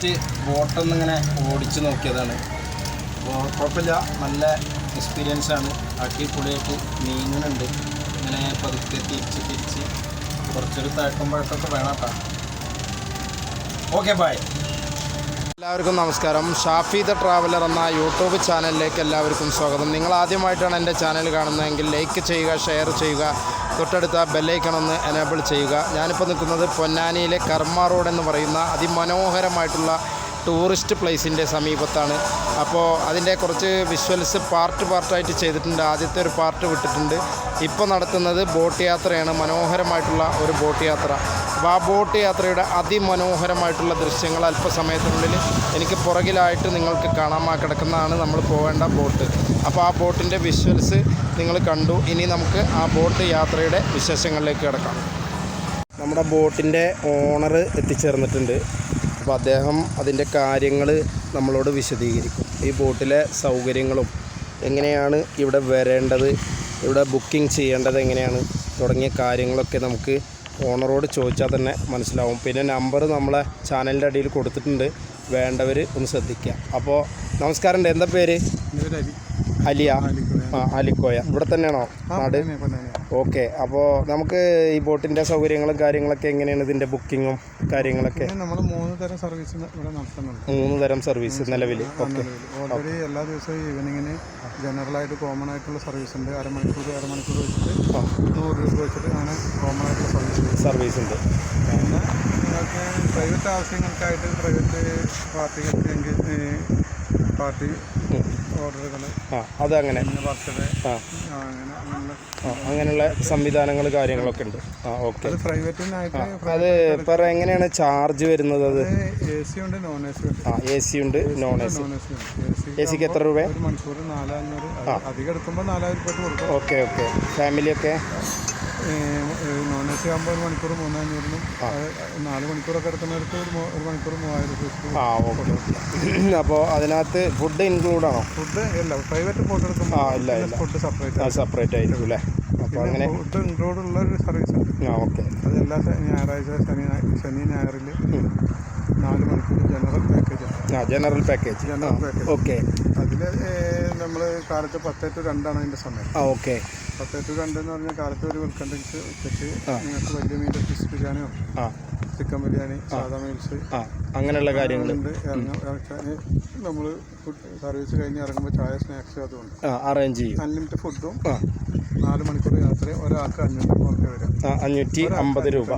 Just ബോട്ടൊന്നിങ്ങനെ ഓടിച്ച് നോക്കിയതാണ്. അപ്പോൾ കുഴപ്പമില്ല, നല്ല എക്സ്പീരിയൻസാണ്. അടിപൊളിയായിട്ട് നീങ്ങുന്നുണ്ട്. ഇങ്ങനെ പതുക്കെ തിരിച്ച് കുറച്ചൊരു തഴക്കുമ്പോഴൊക്കെ വേണം കേട്ടോ. Okay, bye. എല്ലാവർക്കും നമസ്കാരം. ഷാഫി ദ ട്രാവലർ എന്ന യൂട്യൂബ് ചാനലിലേക്ക് എല്ലാവർക്കും സ്വാഗതം. നിങ്ങൾ ആദ്യമായിട്ടാണ് എൻ്റെ ചാനൽ കാണുന്നതെങ്കിൽ ലൈക്ക് ചെയ്യുക, ഷെയർ ചെയ്യുക, തൊട്ടടുത്ത ബെല്ലൈക്കൺ ഒന്ന് എനേബിൾ ചെയ്യുക. ഞാനിപ്പോൾ നിൽക്കുന്നത് പൊന്നാനിയിലെ കർമ്മ റോഡ് എന്ന് പറയുന്ന അതിമനോഹരമായിട്ടുള്ള ടൂറിസ്റ്റ് പ്ലേസിൻ്റെ സമീപത്താണ്. അപ്പോൾ അതിൻ്റെ കുറച്ച് വിഷ്വൽസ് പാർട്ടായിട്ട് ചെയ്തിട്ടുണ്ട്. ആദ്യത്തെ ഒരു പാർട്ട് വിട്ടിട്ടുണ്ട്. ഇപ്പോൾ നടത്തുന്നത് ബോട്ട് യാത്രയാണ്. മനോഹരമായിട്ടുള്ള ഒരു ബോട്ട് യാത്ര. അപ്പോൾ ആ ബോട്ട് യാത്രയുടെ അതിമനോഹരമായിട്ടുള്ള ദൃശ്യങ്ങൾ അല്പസമയത്തിനുള്ളിൽ എനിക്ക് പുറകിലായിട്ട് നിങ്ങൾക്ക് കാണാൻ കിടക്കുന്നതാണ് നമ്മൾ പോകേണ്ട ബോട്ട്. അപ്പോൾ ആ ബോട്ടിൻ്റെ വിഷ്വൽസ് നിങ്ങൾ കണ്ടു. ഇനി നമുക്ക് ആ ബോട്ട് യാത്രയുടെ വിശേഷങ്ങളിലേക്ക് കിടക്കാം. നമ്മുടെ ബോട്ടിൻ്റെ ഓണർ എത്തിച്ചേർന്നിട്ടുണ്ട്. അപ്പോൾ അദ്ദേഹം അതിൻ്റെ കാര്യങ്ങൾ നമ്മളോട് വിശദീകരിക്കും. ഈ ബോട്ടിലെ സൗകര്യങ്ങളും എങ്ങനെയാണ് ഇവിടെ വരേണ്ടത്, ഇവിടെ ബുക്കിംഗ് ചെയ്യേണ്ടത് എങ്ങനെയാണ് തുടങ്ങിയ കാര്യങ്ങളൊക്കെ നമുക്ക് ഓണറോട് ചോദിച്ചാൽ തന്നെ മനസ്സിലാവും. പിന്നെ നമ്പർ നമ്മളെ ചാനലിൻ്റെ അടിയിൽ കൊടുത്തിട്ടുണ്ട്, വേണ്ടവർ ഒന്ന് ശ്രദ്ധിക്കുക. അപ്പോൾ നമസ്കാരം. എന്താ പേര്? അലിയ. അലിക്കോയ. ഇവിടെ തന്നെയാണോ നാട്? ഓക്കെ. അപ്പോൾ നമുക്ക് ഈ ബോട്ടിൻ്റെ സൗകര്യങ്ങളും കാര്യങ്ങളൊക്കെ എങ്ങനെയാണ്, ഇതിൻ്റെ ബുക്കിങ്ങും കാര്യങ്ങളൊക്കെ? നമ്മൾ 3 തരം സർവീസ് ഇവിടെ നടത്തുന്നുണ്ട്. 3 തരം സർവീസ് നിലവിൽ. ഓൾറെഡി എല്ലാ ദിവസവും ഈവനിങ്ങിന് ജനറലായിട്ട് കോമൺ ആയിട്ടുള്ള സർവീസ് ഉണ്ട്. അരമണിക്കൂർ വെച്ചിട്ട് 100 രൂപ വെച്ചിട്ട് അങ്ങനെ കോമൺ ആയിട്ടുള്ള സർവീസ് ഉണ്ട്. പിന്നെ നിങ്ങൾക്ക് പ്രൈവറ്റ് ആവശ്യങ്ങൾക്കായിട്ട് പ്രൈവറ്റ് പാർട്ടി ഓർഡറുകൾ അതങ്ങനെ ബർത്ത്ഡേ അങ്ങനെയുള്ള സംവിധാനങ്ങൾ കാര്യങ്ങളൊക്കെ ഉണ്ട്. ഓക്കെ. പ്രൈവറ്റിനായിട്ട് അത് ഇപ്പോൾ എങ്ങനെയാണ് ചാർജ് വരുന്നത്? അത് AC ഉണ്ട്, നോൺ AC ഉണ്ട്. AC ഉണ്ട്, നോൺ AC. ACക്ക് എത്ര രൂപ? ഒരു മണിക്കൂർ 4,500. അധികം എടുക്കുമ്പോൾ 4,000 രൂപ കൊടുക്കും. ഓക്കെ. ഫാമിലിയൊക്കെ നോൺ AC ആകുമ്പോൾ ഒരു മണിക്കൂർ 3,500. 4 മണിക്കൂറൊക്കെ എടുക്കുന്നവർക്ക് ഒരു മണിക്കൂർ 3,000 രൂപ. ഓക്കെ. അപ്പോൾ അതിനകത്ത് ഫുഡ് ഇൻക്ലൂഡ് ആണോ? ഫുഡ് ഇല്ല, പ്രൈവറ്റ് ബോട്ട് എടുക്കുമ്പോൾ ഫുഡ് സെപ്പറേറ്റ് ആയിരിക്കും അല്ലേ? അപ്പോൾ അങ്ങനെ ഫുഡ് ഇൻക്ലൂഡ് ഉള്ള ഒരു സർവീസ് ഉണ്ട്. ഓക്കെ. അത് എല്ലാ ഞായറാഴ്ച ശനി ഞായറിൽ 4 മണിക്കൂർ ജനറൽ പാക്കേജ്. ഓക്കെ. അതിൽ നമ്മൾ കാലത്ത് 10 to 2 ആണ് അതിൻ്റെ സമയം. ഓക്കെ. 10 to 2 എന്ന് പറഞ്ഞാൽ കാലത്ത് ഒരു വെൽക്കം ഡ്രിങ്ക്സ് വെച്ചിട്ട് നിങ്ങൾക്ക് വലിയ മീൻ്റെ ഫിഷ് ബിരിയാണിയോ ചിക്കൻ ബിരിയാണി, സാധാ മീൽസ് അങ്ങനെയുള്ള കാര്യങ്ങളുണ്ട്. നമ്മൾ ഫുഡ് സർവീസ് കഴിഞ്ഞ് ഇറങ്ങുമ്പോൾ ചായ, സ്നാക്സ് അതുകൊണ്ട് അറേഞ്ച് ചെയ്യും. അൺലിമിറ്റഡ് ഫുഡും 4 മണിക്കൂർ യാത്രയും ഒരാൾക്ക് 550 വരും. 550 രൂപ.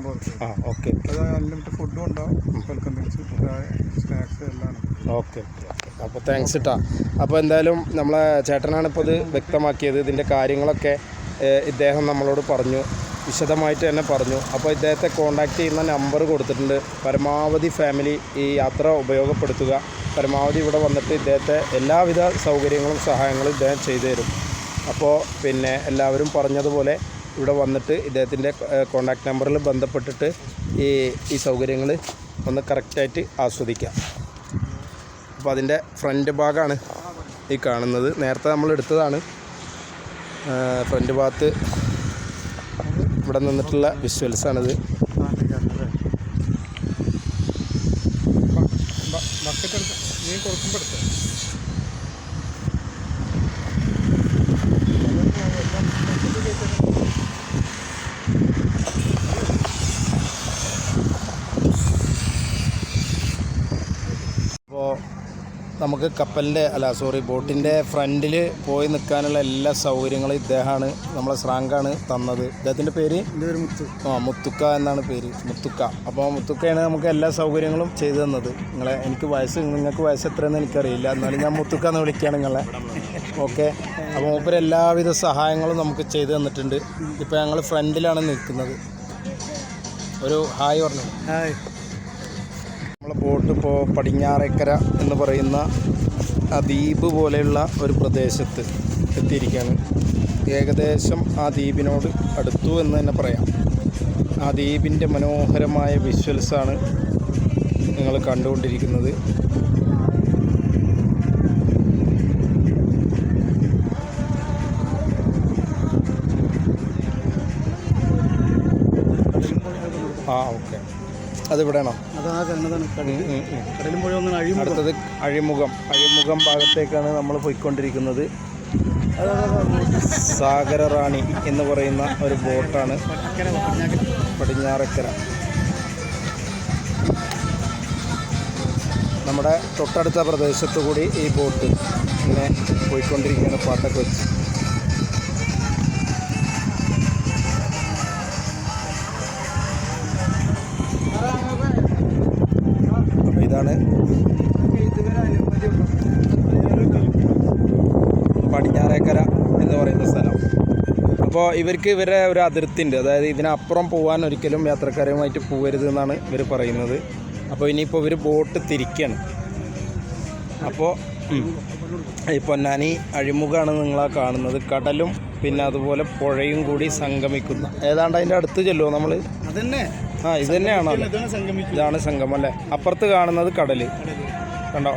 ഓക്കെ. അത് അൺലിമിറ്റഡ് ഫുഡും ഉണ്ടാവും, വെൽക്കം ഡ്രിങ്ക്സ്, ചായ, സ്നാക്സ് എല്ലാം. ഓക്കെ. അപ്പോൾ താങ്ക്സ് കേട്ടോ. അപ്പോൾ എന്തായാലും നമ്മളെ ചേട്ടനാണ് ഇപ്പോൾ ഇത് വ്യക്തമാക്കിയത്. ഇതിൻ്റെ കാര്യങ്ങളൊക്കെ ഇദ്ദേഹം നമ്മളോട് പറഞ്ഞു, വിശദമായിട്ട് തന്നെ പറഞ്ഞു. അപ്പോൾ ഇദ്ദേഹത്തെ കോൺടാക്റ്റ് ചെയ്യുന്ന നമ്പർ കൊടുത്തിട്ടുണ്ട്. പരമാവധി ഫാമിലി ഈ യാത്ര ഉപയോഗപ്പെടുത്തുക. പരമാവധി ഇവിടെ വന്നിട്ട് ഇദ്ദേഹത്തെ എല്ലാവിധ സൗകര്യങ്ങളും സഹായങ്ങളും ഇദ്ദേഹം ചെയ്തു തരും. അപ്പോൾ പിന്നെ എല്ലാവരും പറഞ്ഞതുപോലെ ഇവിടെ വന്നിട്ട് ഇദ്ദേഹത്തിൻ്റെ കോൺടാക്റ്റ് നമ്പറിൽ ബന്ധപ്പെട്ടിട്ട് ഈ സൗകര്യങ്ങൾ ഒന്ന് കറക്റ്റായിട്ട് ആസ്വദിക്കാം. അപ്പോൾ അതിൻ്റെ ഫ്രണ്ട് ഭാഗമാണ് ഈ കാണുന്നത്. നേരത്തെ നമ്മൾ എടുത്തതാണ്. ഫ്രണ്ട് ഭാഗത്ത് ഇവിടെ നിന്നിട്ടുള്ള വിഷ്വൽസാണിത്. അപ്പോൾ നമുക്ക് ബോട്ടിൻ്റെ ഫ്രണ്ടിൽ പോയി നിൽക്കാനുള്ള എല്ലാ സൗകര്യങ്ങളും ഇദ്ദേഹമാണ്, നമ്മളെ ശ്രാങ്കാണ് തന്നത്. ഇദ്ദേഹത്തിൻ്റെ പേര് മുത്തുക്ക എന്നാണ് പേര്, മുത്തുക്ക. അപ്പോൾ മുത്തുക്കയാണ് നമുക്ക് എല്ലാ സൗകര്യങ്ങളും ചെയ്തു തന്നത്. നിങ്ങൾക്ക് വയസ്സ് എത്രയെന്ന് എനിക്കറിയില്ല, എന്നാലും ഞാൻ മുത്തുക്ക എന്ന് വിളിക്കുകയാണ് നിങ്ങളെ. ഓക്കെ. അപ്പോൾ മൂപ്പര് എല്ലാവിധ സഹായങ്ങളും നമുക്ക് ചെയ്തു തന്നിട്ടുണ്ട്. ഇപ്പോൾ ഞങ്ങൾ ഫ്രണ്ടിലാണ് നിൽക്കുന്നത്. ഒരു ഹായ് പറഞ്ഞു. ഹായ്. നമ്മളെ ബോട്ട് ഇപ്പോൾ പടിഞ്ഞാറേക്കര എന്ന് പറയുന്ന ആ ദ്വീപ് പോലെയുള്ള ഒരു പ്രദേശത്ത് എത്തിയിരിക്കുകയാണ്. ഏകദേശം ആ ദ്വീപിനോട് അടുത്തു എന്ന് തന്നെ പറയാം. ആ ദ്വീപിൻ്റെ മനോഹരമായ വിഷ്വൽസാണ് നിങ്ങൾ കണ്ടുകൊണ്ടിരിക്കുന്നത്. ഓക്കെ. അതിവിടെയാണോ? കടലും പുഴ ഒന്നും അടുത്തത് അഴിമുഖം ഭാഗത്തേക്കാണ് നമ്മൾ പോയിക്കൊണ്ടിരിക്കുന്നത്. സാഗര റാണി എന്ന് പറയുന്ന ഒരു ബോട്ടാണ് പടിഞ്ഞാറക്കര. നമ്മുടെ തൊട്ടടുത്ത പ്രദേശത്തു കൂടി ഈ ബോട്ട് ഇങ്ങനെ പോയിക്കൊണ്ടിരിക്കുകയാണ് പാട്ടൊക്കെ വെച്ച്. ഇതാണ് പടിഞ്ഞാറേക്കര എന്ന് പറയുന്ന സ്ഥലം. അപ്പോൾ ഇവർക്ക് ഇവരുടെ ഒരു അതിർത്തി ഉണ്ട്. അതായത് ഇതിനപ്പുറം പോകാൻ ഒരിക്കലും യാത്രക്കാരുമായിട്ട് പോകരുത് എന്നാണ് ഇവർ പറയുന്നത്. അപ്പോൾ ഇനിയിപ്പോൾ ഇവർ ബോട്ട് തിരിക്കുകയാണ്. അപ്പോൾ ഈ പൊന്നാനി അഴിമുഖമാണ് നിങ്ങളാ കാണുന്നത്. കടലും പിന്നെ അതുപോലെ പുഴയും കൂടി സംഗമിക്കുന്ന ഏതാണ്ട് അതിൻ്റെ അടുത്ത് ചെല്ലുമോ നമ്മൾ? ഇത് തന്നെയാണോ? ഇതാണ് സംഗമം അല്ലേ? അപ്പുറത്ത് കാണുന്നത് കടൽ കണ്ടോ?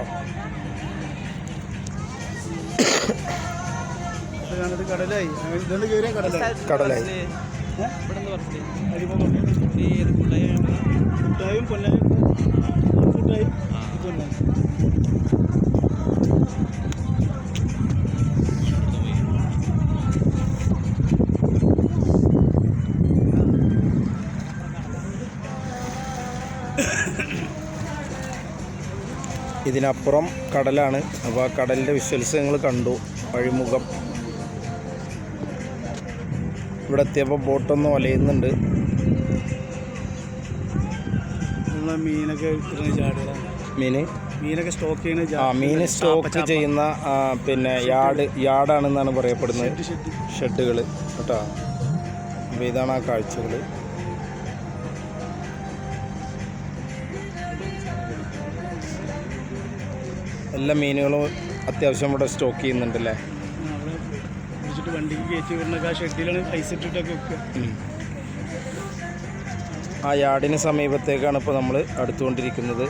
കടലായി. ഇതിനപ്പുറം കടലാണ്. അപ്പോൾ ആ കടലിൻ്റെ വിഷ്വൽസ് നിങ്ങൾ കണ്ടു. അഴിമുഖം ഇവിടെ എത്തിയപ്പോൾ ബോട്ടൊന്ന് വലയുന്നുണ്ട്. മീനൊക്കെ സ്റ്റോക്ക് ചെയ്യുന്ന മീൻ സ്റ്റോക്ക് ചെയ്യുന്ന പിന്നെ യാർഡാണെന്നാണ് പറയപ്പെടുന്നത്. ഷെഡുകൾ കേട്ടോ. അപ്പോൾ ഇതാണ് ആ കാഴ്ചകൾ. എല്ലാ മീനുകളും അത്യാവശ്യം ഇവിടെ സ്റ്റോക്ക് ചെയ്യുന്നുണ്ടല്ലേ? ആ യാർഡിന് സമീപത്തേക്കാണ് ഇപ്പോൾ നമ്മൾ അടുത്തുകൊണ്ടിരിക്കുന്നത്.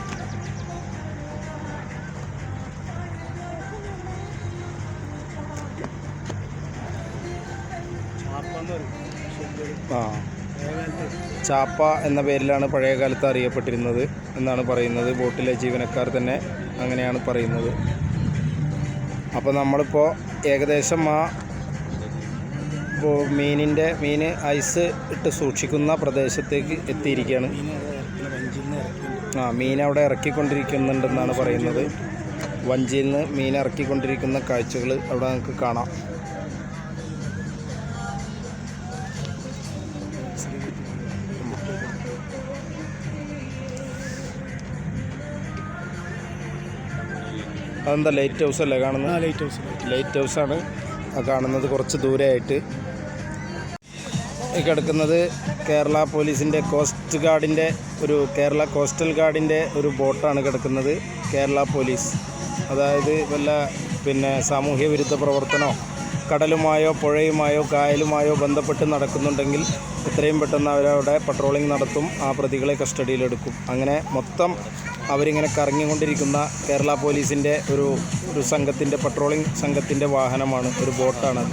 ചാപ്പ എന്ന പേരിലാണ് പഴയ കാലത്ത് അറിയപ്പെട്ടിരുന്നത് എന്നാണ് പറയുന്നത്. ബോട്ടിലെ ജീവനക്കാർ തന്നെ അങ്ങനെയാണ് പറയുന്നത്. അപ്പോൾ നമ്മളിപ്പോൾ ഏകദേശം മീൻ ഐസ് ഇട്ട് സൂക്ഷിക്കുന്ന പ്രദേശത്തേക്ക് എത്തിയിരിക്കുകയാണ്. മീൻ അവിടെ ഇറക്കിക്കൊണ്ടിരിക്കുന്നുണ്ടെന്നാണ് പറയുന്നത്. വഞ്ചിയിൽ നിന്ന് മീൻ ഇറക്കിക്കൊണ്ടിരിക്കുന്ന കാഴ്ചകൾ അവിടെ നമുക്ക് കാണാം. അതെന്താ ലൈറ്റ് ഹൗസ് അല്ലേ കാണുന്നത്? ലൈറ്റ് ഹൗസാണ് കാണുന്നത്. കുറച്ച് ദൂരെയായിട്ട് കിടക്കുന്നത് കേരള പോലീസിൻ്റെ കോസ്റ്റ് ഗാർഡിൻ്റെ കേരള കോസ്റ്റൽ ഗാർഡിൻ്റെ ഒരു ബോട്ടാണ് കിടക്കുന്നത്. കേരള പോലീസ് അതായത് വല്ല പിന്നെ സാമൂഹ്യ വിരുദ്ധ പ്രവർത്തനമോ കടലുമായോ പുഴയുമായോ കായലുമായോ ബന്ധപ്പെട്ട് നടക്കുന്നുണ്ടെങ്കിൽ എത്രയും പെട്ടെന്ന് അവരവിടെ പട്രോളിംഗ് നടത്തും. ആ പ്രതികളെ കസ്റ്റഡിയിലെടുക്കും. അങ്ങനെ മൊത്തം അവരിങ്ങനെ കറങ്ങിക്കൊണ്ടിരിക്കുന്ന കേരള പോലീസിൻ്റെ ഒരു സംഘത്തിൻ്റെ പട്രോളിംഗ് സംഘത്തിൻ്റെ വാഹനമാണ്, ഒരു ബോട്ടാണ്.